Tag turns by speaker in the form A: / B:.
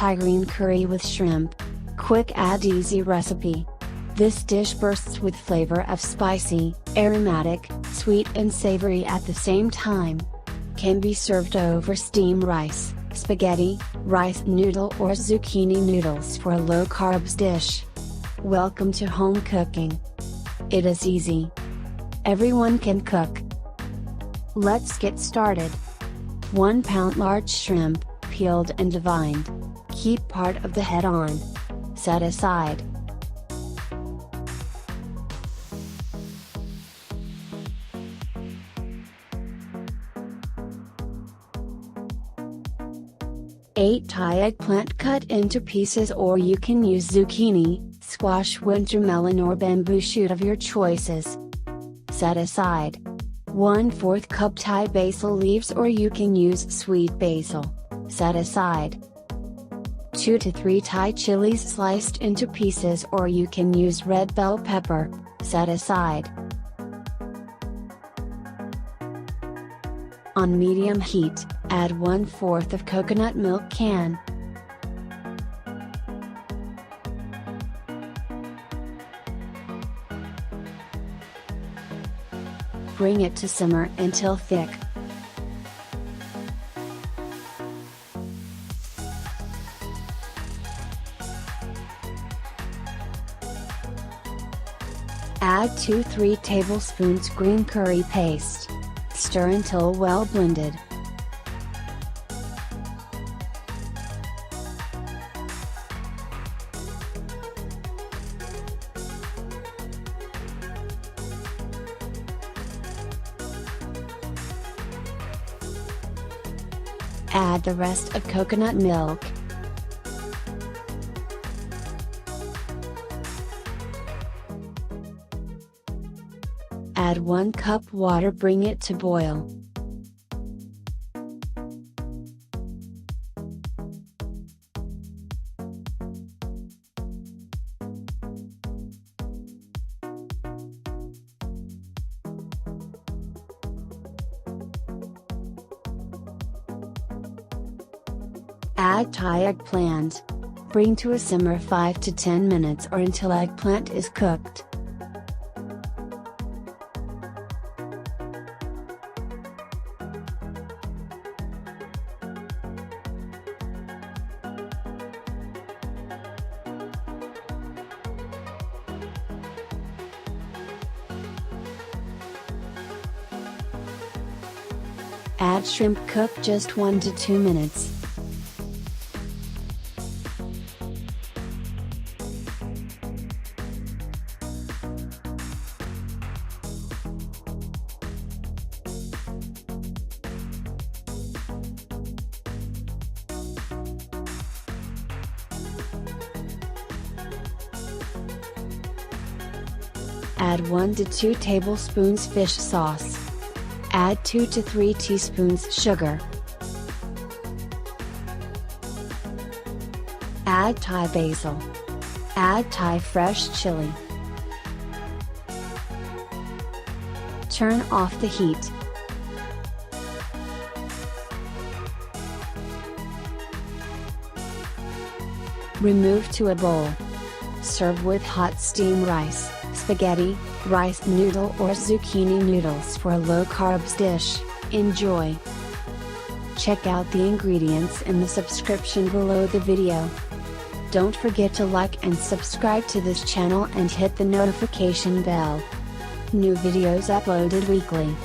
A: Thai green curry with shrimp. Quick and easy recipe. This dish bursts with flavor of spicy, aromatic, sweet and savory at the same time. Can be served over steamed rice, spaghetti, rice noodle or zucchini noodles for a low carbs dish. Welcome to home cooking. It is easy. Everyone can cook. Let's get started. 1 pound large shrimp, peeled and deveined. Keep part of the head on. Set aside. Eight Thai eggplant cut into pieces, or you can use zucchini, squash, winter melon or bamboo shoot of your choices. Set aside. 1/4 cup Thai basil leaves, or you can use sweet basil. Set aside. 2 to 3 Thai chilies sliced into pieces, or you can use red bell pepper. Set aside. On medium heat, add 1/4 of coconut milk can. Bring it to simmer until thick. Add 2-3 tablespoons green curry paste. Stir until well blended. Add the rest of coconut milk. Add 1 cup water, bring it to boil. Add Thai eggplant. Bring to a simmer 5 to 10 minutes or until eggplant is cooked. Add shrimp, cook just 1 to 2 minutes. Add 1 to 2 tablespoons fish sauce. Add 2 to 3 teaspoons sugar. Add Thai basil. Add Thai fresh chili. Turn off the heat. Remove to a bowl. Serve with hot steamed rice, spaghetti, rice noodle or zucchini noodles for a low carbs dish. Enjoy! Check out the ingredients in the subscription below the video. Don't forget to like and subscribe to this channel and hit the notification bell. New videos uploaded weekly.